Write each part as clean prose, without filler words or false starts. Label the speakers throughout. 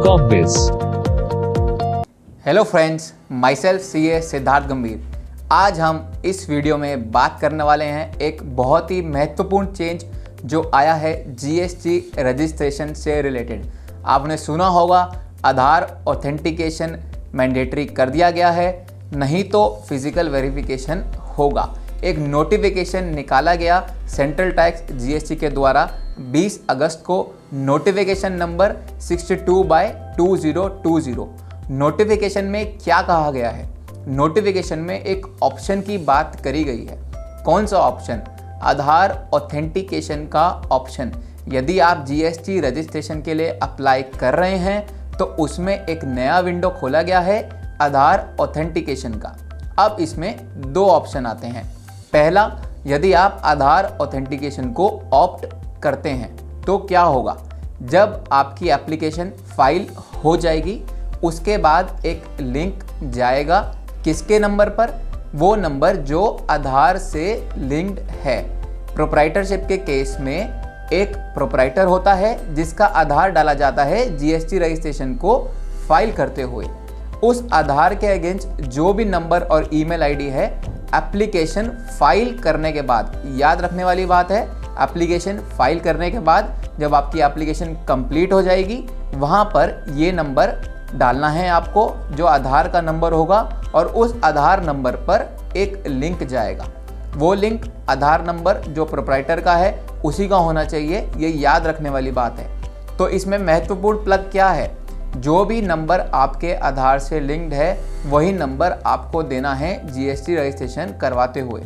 Speaker 1: कॉम्बिस।
Speaker 2: Hello friends, myself CA Siddharth Gambhir. आज हम इस वीडियो में बात करने वाले हैं एक बहुत ही महत्वपूर्ण चेंज जो आया है GST रजिस्ट्रेशन से रिलेटेड। आपने सुना होगा आधार ऑथेंटिकेशन मैंडेटरी कर दिया गया है, नहीं तो फिजिकल वेरिफिकेशन होगा। एक नोटिफिकेशन निकाला गया सेंट्रल टैक्स GST के द्वारा 20 अगस्त को, नोटिफिकेशन नंबर 62/2020। नोटिफिकेशन में क्या कहा गया है? नोटिफिकेशन में एक ऑप्शन की बात करी गई है। कौन सा ऑप्शन? आधार ऑथेंटिकेशन का ऑप्शन। यदि आप GST रजिस्ट्रेशन के लिए अप्लाई कर रहे हैं तो उसमें एक नया विंडो खोला गया है आधार ऑथेंटिकेशन का। अब इसमें दो ऑप्शन आते हैं। पहला, यदि आप आधार ऑथेंटिकेशन को ऑप्ट करते हैं तो क्या होगा? जब आपकी एप्लीकेशन फाइल हो जाएगी उसके बाद एक लिंक जाएगा किसके नंबर पर? वो नंबर जो आधार से लिंक्ड है। प्रोप्राइटरशिप के केस में एक प्रोप्राइटर होता है जिसका आधार डाला जाता है GST रजिस्ट्रेशन को फाइल करते हुए। उस आधार के अगेंस्ट जो भी नंबर और ईमेल आईडी है, एप्लीकेशन फाइल करने के बाद, याद रखने वाली बात है, एप्लीकेशन फाइल करने के बाद जब आपकी एप्लीकेशन कंप्लीट हो जाएगी वहाँ पर ये नंबर डालना है आपको जो आधार का नंबर होगा, और उस आधार नंबर पर एक लिंक जाएगा। वो लिंक आधार नंबर जो प्रोप्राइटर का है उसी का होना चाहिए, ये याद रखने वाली बात है। तो इसमें महत्वपूर्ण प्लग क्या है? जो भी नंबर आपके आधार से लिंक्ड है वही नंबर आपको देना है GST रजिस्ट्रेशन करवाते हुए।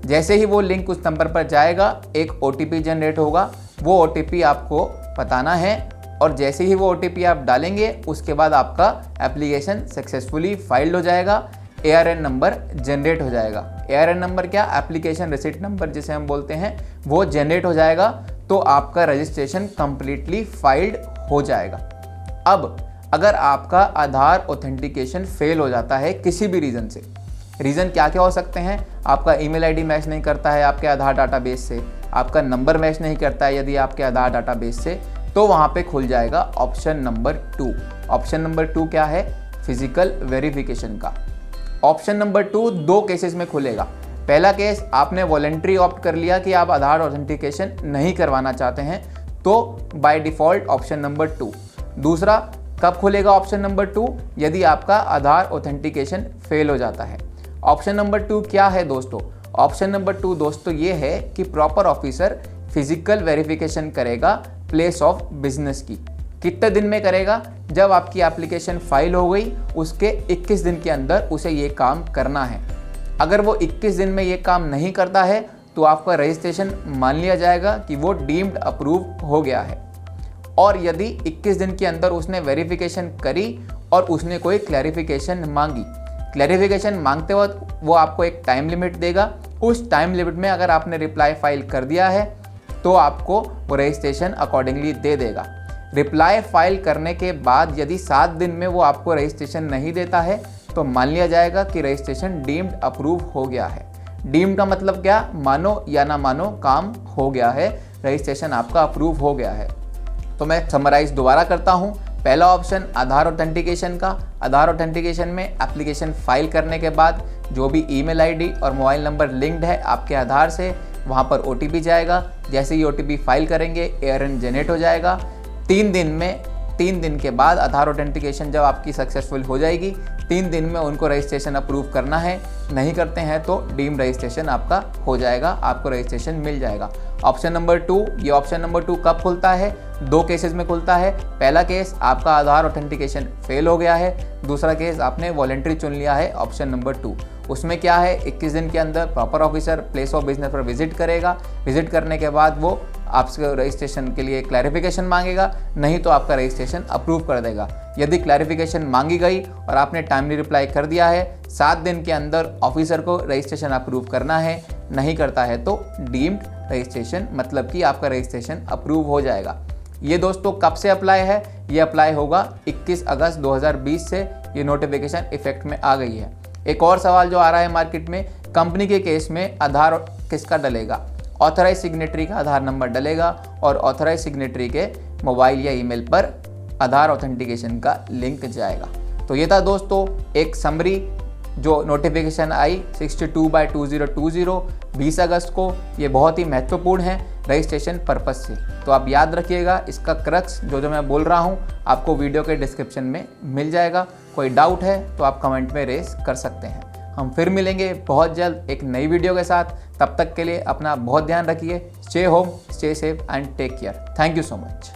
Speaker 2: जैसे ही वो लिंक उस नंबर पर जाएगा एक OTP जनरेट होगा, वो OTP आपको बताना है, और जैसे ही वो OTP आप डालेंगे उसके बाद आपका एप्लीकेशन सक्सेसफुली फाइल्ड हो जाएगा। ARN नंबर जनरेट हो जाएगा। ARN नंबर क्या? एप्लीकेशन रिसीट नंबर जिसे हम बोलते हैं, वो जनरेट हो जाएगा तो आपका रजिस्ट्रेशन कंप्लीटली फाइल्ड हो जाएगा। अब अगर आपका आधार ऑथेंटिकेशन फेल हो जाता है किसी भी रीज़न से, रीज़न क्या क्या हो सकते हैं? आपका ईमेल आईडी मैच नहीं करता है आपके आधार डाटाबेस से, आपका नंबर मैच नहीं करता है यदि आपके आधार डाटाबेस से, तो वहाँ पे खुल जाएगा ऑप्शन नंबर 2। ऑप्शन नंबर 2 क्या है? फिजिकल वेरिफिकेशन का। ऑप्शन नंबर 2 दो केसेस में खुलेगा। पहला केस, आपने वॉलंटरी ऑप्ट कर लिया कि आप आधार ऑथेंटिकेशन नहीं करवाना चाहते हैं, तो बाय डिफ़ॉल्ट ऑप्शन नंबर 2। दूसरा, कब खुलेगा ऑप्शन नंबर 2? यदि आपका आधार ऑथेंटिकेशन फेल हो जाता है। ऑप्शन नंबर 2 क्या है दोस्तों? ऑप्शन नंबर 2 दोस्तों ये है कि प्रॉपर ऑफिसर फिजिकल वेरिफिकेशन करेगा प्लेस ऑफ बिजनेस की। कितने दिन में करेगा? जब आपकी एप्लीकेशन फाइल हो गई उसके 21 दिन के अंदर उसे ये काम करना है। अगर वो 21 दिन में ये काम नहीं करता है तो आपका रजिस्ट्रेशन मान लिया जाएगा कि वो डीम्ड अप्रूव हो गया है। और यदि 21 दिन के अंदर उसने वेरिफिकेशन करी और उसने कोई क्लैरिफिकेशन मांगी, क्लैरिफिकेशन मांगते वक्त वो आपको एक टाइम लिमिट देगा। उस टाइम लिमिट में अगर आपने रिप्लाई फाइल कर दिया है तो आपको वो रजिस्ट्रेशन अकॉर्डिंगली दे देगा। रिप्लाई फाइल करने के बाद यदि 7 दिन में वो आपको रजिस्ट्रेशन नहीं देता है तो मान लिया जाएगा कि रजिस्ट्रेशन डीम्ड अप्रूव हो गया है। डीम्ड का मतलब क्या? मानो या ना मानो, काम हो गया है, रजिस्ट्रेशन आपका अप्रूव हो गया है। तो मैं समराइज दोबारा करता हूँ। पहला ऑप्शन आधार ऑथेंटिकेशन का। आधार ऑथेंटिकेशन में एप्लीकेशन फाइल करने के बाद जो भी ईमेल आईडी और मोबाइल नंबर लिंक्ड है आपके आधार से, वहाँ पर OTP जाएगा। जैसे ही OTP फाइल करेंगे ARN जनरेट हो जाएगा। 3 दिन के बाद आधार ऑथेंटिकेशन जब आपकी सक्सेसफुल हो जाएगी, 3 दिन में उनको रजिस्ट्रेशन अप्रूव करना है। नहीं करते हैं तो डीम रजिस्ट्रेशन आपका हो जाएगा, आपको रजिस्ट्रेशन मिल जाएगा। ऑप्शन नंबर 2, ये ऑप्शन नंबर 2 कब खुलता है? 2 केसेस में खुलता है। पहला केस, आपका आधार ऑथेंटिकेशन फेल हो गया है। दूसरा केस, आपने वॉलंटरी चुन लिया है, ऑप्शन नंबर 2। उसमें क्या है? 21 दिन के अंदर proper officer place of business पर विजिट करेगा। विजिट करने के बाद वो आपसे रजिस्ट्रेशन के लिए क्लैरिफिकेशन मांगेगा, नहीं तो आपका रजिस्ट्रेशन अप्रूव कर देगा। यदि क्लैरिफिकेशन मांगी गई और आपने टाइमली रिप्लाई कर दिया है, 7 दिन के अंदर ऑफिसर को रजिस्ट्रेशन अप्रूव करना है। नहीं करता है तो डीम्ड रजिस्ट्रेशन, मतलब कि आपका रजिस्ट्रेशन अप्रूव हो जाएगा। ये दोस्तों कब से अप्लाई है? ये अप्लाई होगा 21 अगस्त 2020 से ये नोटिफिकेशन इफेक्ट में आ गई है। एक और सवाल जो आ रहा है मार्केट में, कंपनी के केस में आधार किसका डलेगा? ऑथराइज सिग्नेटरी का आधार नंबर डलेगा और ऑथराइज सिग्नेटरी के मोबाइल या ईमेल पर आधार ऑथेंटिकेशन का लिंक जाएगा। तो ये था दोस्तों एक समरी जो नोटिफिकेशन आई 62/2020 20 अगस्त को। ये बहुत ही महत्वपूर्ण है रजिस्ट्रेशन पर्पस से। तो आप याद रखिएगा, इसका क्रक्स जो मैं बोल रहा हूँ आपको वीडियो के डिस्क्रिप्शन में मिल जाएगा। कोई डाउट है तो आप कमेंट में रेस कर सकते हैं। हम फिर मिलेंगे बहुत जल्द एक नई वीडियो के साथ। तब तक के लिए अपना बहुत ध्यान रखिए। Stay home, stay safe and take care. Thank you so much.